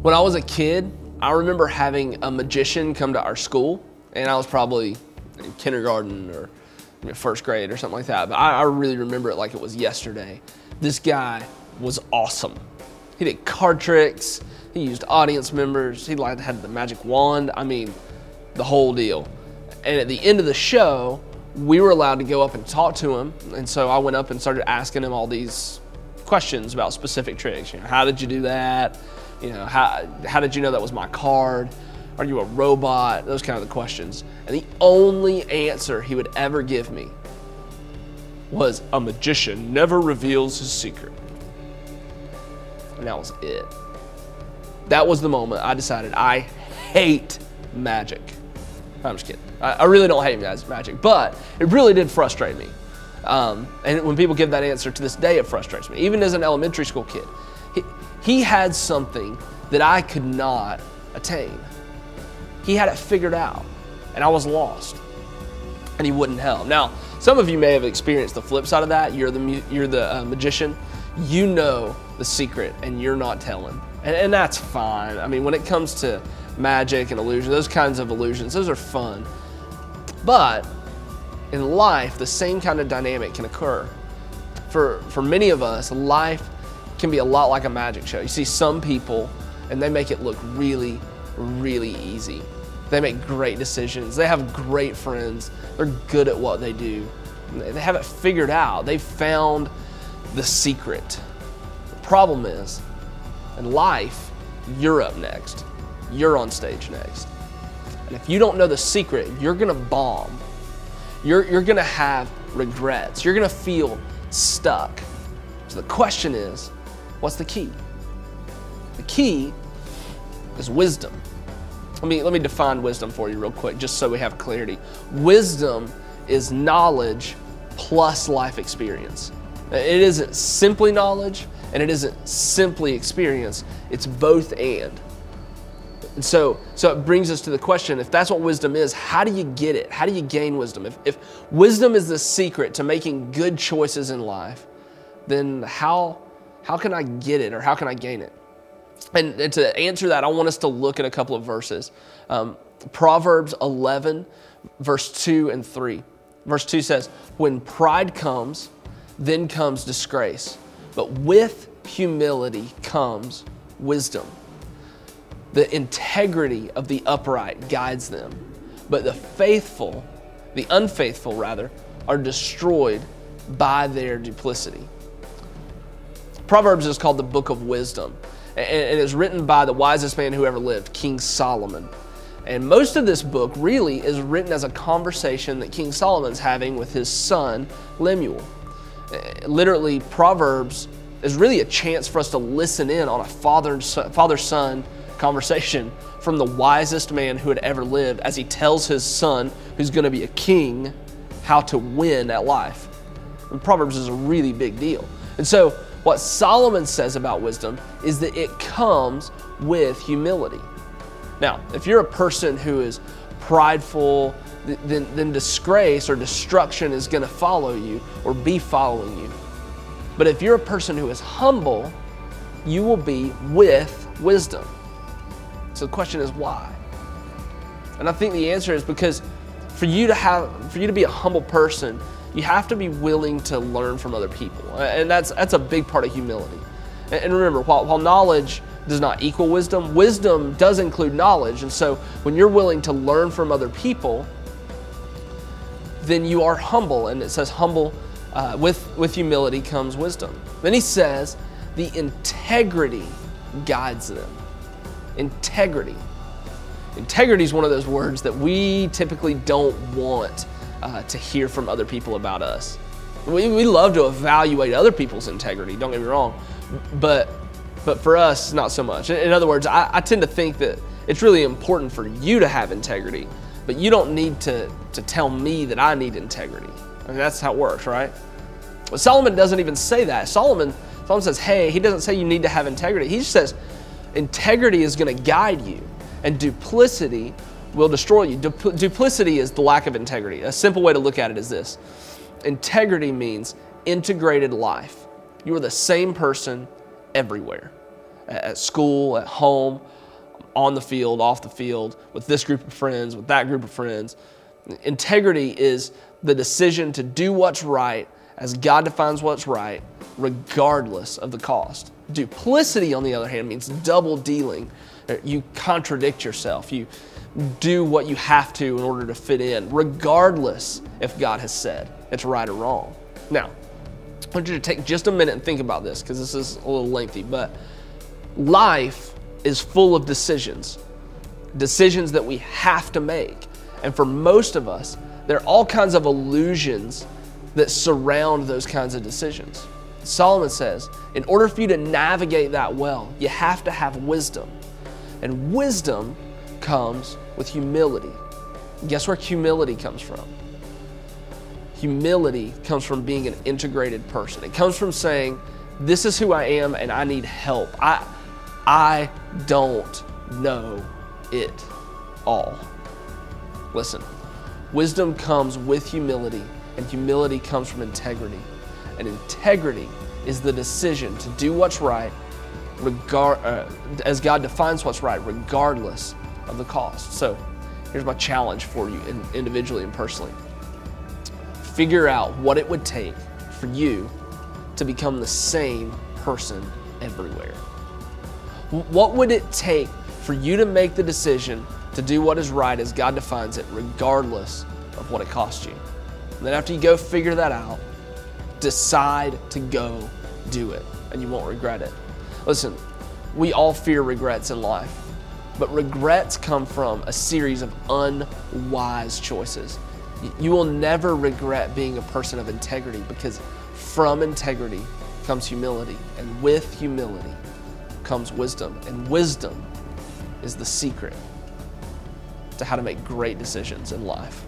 When I was a kid, I remember having a magician come to our school, and I was probably in kindergarten or first grade or something like that, but I really remember it like it was yesterday. This guy was awesome. He did card tricks, he used audience members, he had the magic wand, I mean, the whole deal. And at the end of the show, we were allowed to go up and talk to him, and so I went up and started asking him all these questions about specific tricks. You know, how did you do that? You know, how did you know that was my card? Are you a robot? Those kind of the questions. And the only answer he would ever give me was, a magician never reveals his secret. And that was it. That was the moment I decided I hate magic. I'm just kidding. I really don't hate magic, but it really did frustrate me. And when people give that answer to this day, it frustrates me. Even as an elementary school kid, he had something that I could not attain. He had it figured out, and I was lost, and he wouldn't help. Now, some of you may have experienced the flip side of that. You're the magician. You know the secret, and you're not telling, and that's fine. I mean, when it comes to magic and illusion, those kinds of illusions, those are fun. But in life, the same kind of dynamic can occur. For many of us, life can be a lot like a magic show. You see some people, and they make it look really, really easy. They make great decisions. They have great friends. They're good at what they do. They have it figured out. They found the secret. The problem is, in life, you're up next. You're on stage next. And if you don't know the secret, you're gonna bomb. You're gonna have regrets. You're gonna feel stuck. So the question is, what's the key? The key is wisdom. Let me define wisdom for you real quick, just so we have clarity. Wisdom is knowledge plus life experience. It isn't simply knowledge, and it isn't simply experience. It's both and. And so it brings us to the question, if that's what wisdom is, how do you get it? How do you gain wisdom? If wisdom is the secret to making good choices in life, then how can I get it, or how can I gain it? And to answer that, I want us to look at a couple of verses. Proverbs 11, verse 2 and 3. Verse 2 says, when pride comes, then comes disgrace, but with humility comes wisdom. The integrity of the upright guides them, but the unfaithful rather, are destroyed by their duplicity. Proverbs is called the book of wisdom, and it is written by the wisest man who ever lived, King Solomon. And most of this book really is written as a conversation that King Solomon's having with his son, Lemuel. Literally, Proverbs is really a chance for us to listen in on a father-son conversation from the wisest man who had ever lived, as he tells his son, who's going to be a king, how to win at life. And Proverbs is a really big deal. And so what Solomon says about wisdom is that it comes with humility. Now, if you're a person who is prideful, then disgrace or destruction is going to follow you or be following you. But if you're a person who is humble, you will be with wisdom. So the question is why? And I think the answer is because for you to be a humble person, you have to be willing to learn from other people. And that's a big part of humility. And remember, while knowledge does not equal wisdom, wisdom does include knowledge. And so when you're willing to learn from other people, then you are humble. And it says humble, with humility comes wisdom. Then he says the integrity guides them. Integrity. Integrity is one of those words that we typically don't want to hear from other people about us. We love to evaluate other people's integrity, don't get me wrong, but for us, not so much. In other words, I tend to think that it's really important for you to have integrity, but you don't need to tell me that I need integrity. I mean, that's how it works, right? But Solomon doesn't even say that. Solomon says, hey, he doesn't say you need to have integrity. He just says integrity is going to guide you, and duplicity will destroy you. Duplicity is the lack of integrity. A simple way to look at it is this. Integrity means integrated life. You are the same person everywhere. At school, at home, on the field, off the field, with this group of friends, with that group of friends. Integrity is the decision to do what's right as God defines what's right, regardless of the cost. Duplicity, on the other hand, means double dealing. You contradict yourself. You do what you have to in order to fit in, regardless if God has said it's right or wrong. Now, I want you to take just a minute and think about this, because this is a little lengthy, but life is full of decisions that we have to make. And for most of us, there are all kinds of illusions that surround those kinds of decisions. Solomon says, in order for you to navigate that well, you have to have wisdom. And wisdom comes with humility. Guess where humility comes from? Humility comes from being an integrated person. It comes from saying, this is who I am and I need help. I don't know it all. Listen, wisdom comes with humility, and humility comes from integrity. And integrity is the decision to do what's right, as God defines what's right, regardless of the cost. So here's my challenge for you individually and personally. Figure out what it would take for you to become the same person everywhere. What would it take for you to make the decision to do what is right as God defines it, regardless of what it costs you? And then after you go figure that out, decide to go do it, and you won't regret it. Listen, we all fear regrets in life, but regrets come from a series of unwise choices. You will never regret being a person of integrity, because from integrity comes humility, and with humility comes wisdom, and wisdom is the secret to how to make great decisions in life.